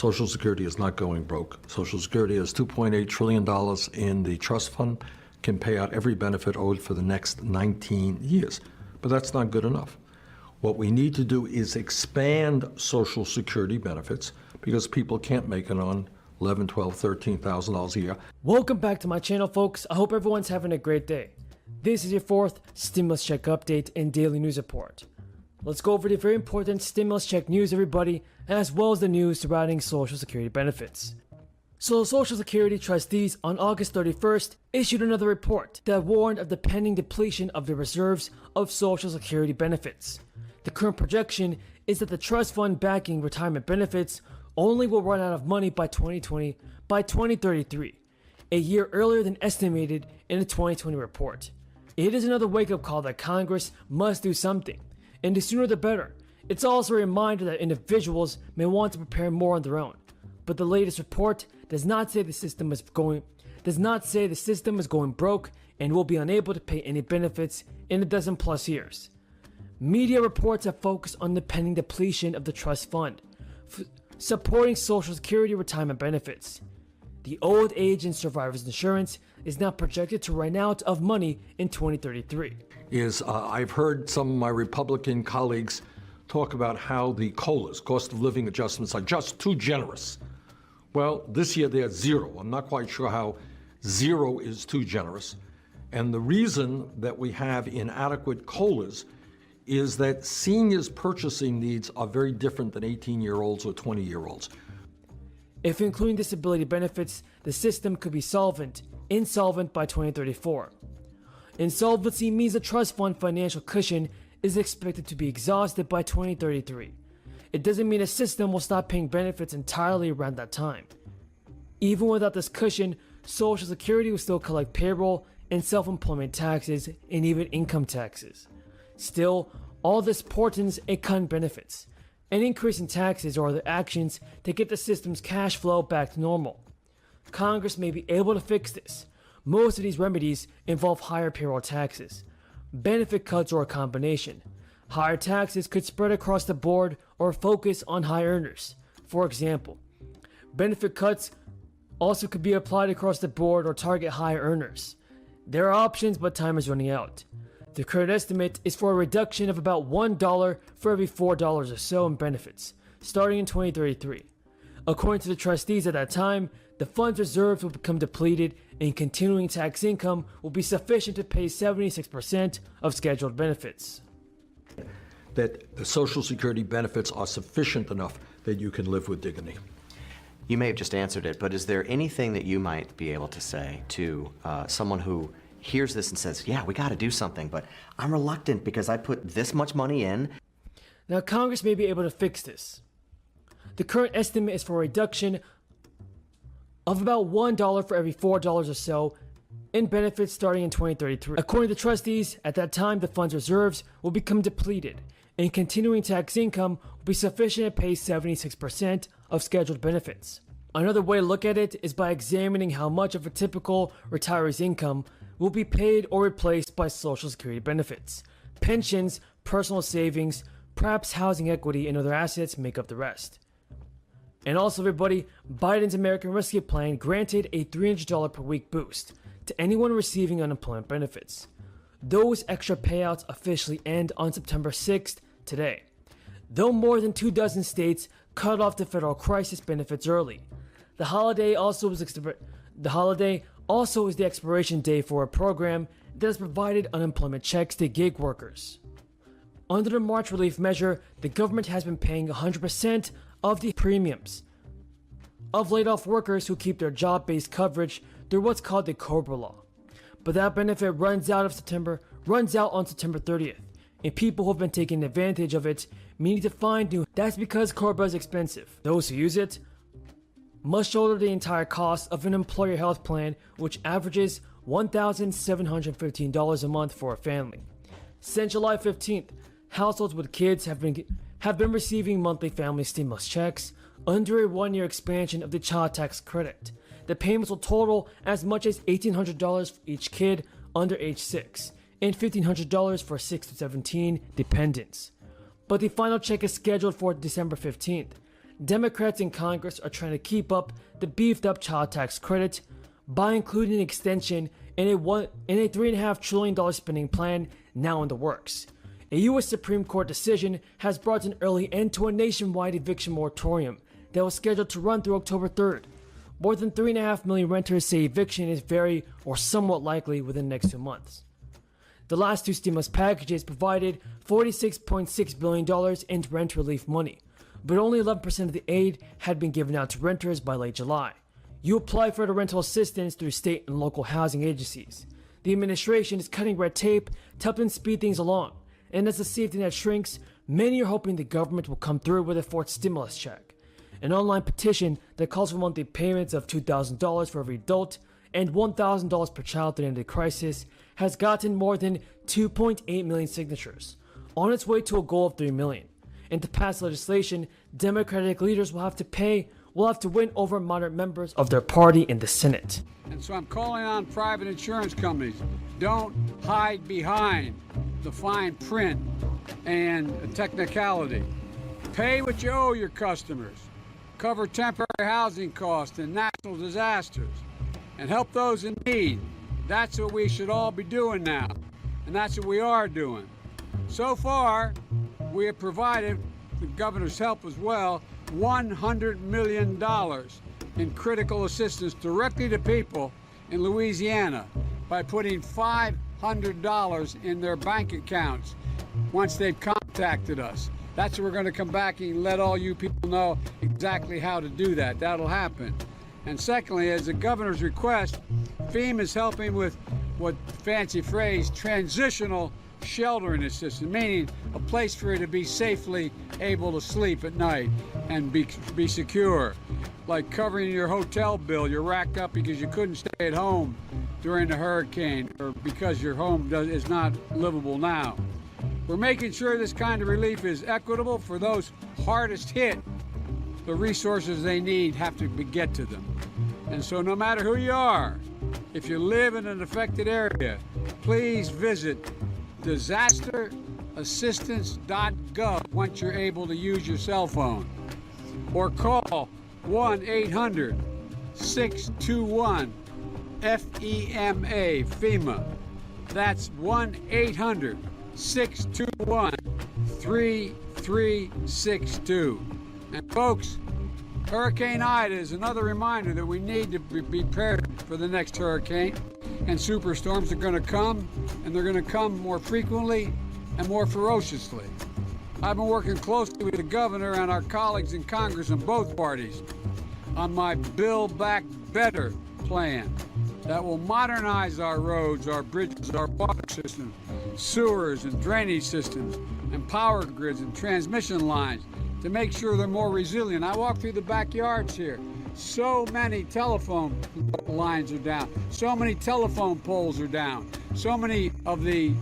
Social Security is not going broke. Social Security has $2.8 trillion in the trust fund, can pay out every benefit owed for the next 19 years. But that's not good enough. What we need to do is expand Social Security benefits because people can't make it on $11,000, $12,000, $13,000 a year. Welcome back to my channel, folks. I hope everyone's having a great day. This is your fourth stimulus check update and daily news report. Let's go over the very important stimulus check news, everybody, as well as the news surrounding Social Security benefits. So Social Security trustees on August 31st issued another report that warned of the pending depletion of the reserves of Social Security benefits. The current projection is that the trust fund backing retirement benefits only will run out of money by 2033, a year earlier than estimated in the 2020 report. It is another wake-up call that Congress must do something, and the sooner the better. It's also a reminder that individuals may want to prepare more on their own, but the latest report does not say the system is going broke and will be unable to pay any benefits in a dozen plus years. Media reports have focused on the pending depletion of the trust fund, supporting Social Security retirement benefits. The old age and survivors insurance is now projected to run out of money in 2033. I've heard some of my Republican colleagues talk about how the COLAs, cost of living adjustments, are just too generous. Well, this year they're zero. I'm not quite sure how zero is too generous. And the reason that we have inadequate COLAs is that seniors' purchasing needs are very different than 18-year-olds or 20-year-olds. If including disability benefits, the system could be insolvent by 2034. Insolvency means the trust fund financial cushion is expected to be exhausted by 2033. It doesn't mean a system will stop paying benefits entirely around that time. Even without this cushion, Social Security will still collect payroll and self-employment taxes and even income taxes. Still, all this portends a cut in benefits. An increase in taxes or other actions to get the system's cash flow back to normal. Congress may be able to fix this. Most of these remedies involve higher payroll taxes, benefit cuts, or a combination. Higher taxes could spread across the board or focus on high earners. For example, benefit cuts also could be applied across the board or target high earners. There are options, but time is running out. The current estimate is for a reduction of about $1 for every $4 or so in benefits, starting in 2033. According to the trustees at that time, the fund's reserves will become depleted and continuing tax income will be sufficient to pay 76% of scheduled benefits. That the Social Security benefits are sufficient enough that you can live with dignity. You may have just answered it, but is there anything that you might be able to say to someone who hears this and says, yeah, we got to do something, but I'm reluctant because I put this much money in? Now, Congress may be able to fix this. The current estimate is for a reduction of about $1 for every $4 or so in benefits starting in 2033. According to trustees, at that time, the fund's reserves will become depleted, and continuing tax income will be sufficient to pay 76% of scheduled benefits. Another way to look at it is by examining how much of a typical retiree's income will be paid or replaced by Social Security benefits. Pensions, personal savings, perhaps housing equity, and other assets make up the rest. And also, everybody, Biden's American Rescue Plan granted a $300 per week boost to anyone receiving unemployment benefits. Those extra payouts officially end on September 6th, today. Though more than 24 states cut off the federal crisis benefits early. The holiday also is the expiration date for a program that has provided unemployment checks to gig workers. Under the March relief measure, the government has been paying 100% of the premiums of laid-off workers who keep their job-based coverage through what's called the COBRA law. But that benefit runs out on September 30th, and people who have been taking advantage of it may need to find new. That's because COBRA is expensive. Those who use it must shoulder the entire cost of an employer health plan, which averages $1,715 a month for a family. Since July 15th, households with kids have been receiving monthly family stimulus checks under a one-year expansion of the child tax credit. The payments will total as much as $1,800 for each kid under age 6 and $1,500 for 6 to 17 dependents. But the final check is scheduled for December 15th. Democrats in Congress are trying to keep up the beefed up child tax credit by including an extension in a $3.5 trillion spending plan now in the works. A U.S. Supreme Court decision has brought an early end to a nationwide eviction moratorium that was scheduled to run through October 3rd. More than 3.5 million renters say eviction is very or somewhat likely within the next 2 months. The last two stimulus packages provided $46.6 billion in rent relief money, but only 11% of the aid had been given out to renters by late July. You apply for the rental assistance through state and local housing agencies. The administration is cutting red tape to help them speed things along, and as the safety net shrinks, many are hoping the government will come through with a fourth stimulus check. An online petition that calls for monthly payments of $2,000 for every adult and $1,000 per child at the end of the crisis has gotten more than 2.8 million signatures, on its way to a goal of 3 million. And to pass legislation, Democratic leaders will have to win over moderate members of their party in the Senate. And so I'm calling on private insurance companies, don't hide behind the fine print and technicality. Pay what you owe your customers. Cover temporary housing costs and natural disasters, and help those in need. That's what we should all be doing now, and that's what we are doing. So far, we have provided, with the governor's help as well, $100 million in critical assistance directly to people in Louisiana by putting $500 in their bank accounts once they've contacted us. That's what we're going to come back and let all you people know exactly how to do that. That'll happen. And secondly, as the governor's request, FEMA is helping with what fancy phrase, transitional sheltering assistance, meaning a place for you to be safely able to sleep at night and be secure, like covering your hotel bill. You're racked up because you couldn't stay at home during the hurricane or because your home is not livable now. We're making sure this kind of relief is equitable for those hardest hit. The resources they need have to get to them. And so no matter who you are, if you live in an affected area, please visit disasterassistance.gov once you're able to use your cell phone. Or call 1-800-621-FEMA, FEMA. That's 1-800-621-3362. And folks, Hurricane Ida is another reminder that we need to be prepared for the next hurricane. And superstorms are going to come, and they're going to come more frequently and more ferociously. I've been working closely with the governor and our colleagues in Congress in both parties on my Build Back Better plan that will modernize our roads, our bridges, our water systems, sewers and drainage systems, and power grids and transmission lines to make sure they're more resilient. I walk through the backyards here. So many telephone lines are down. So many telephone poles are down. So many of the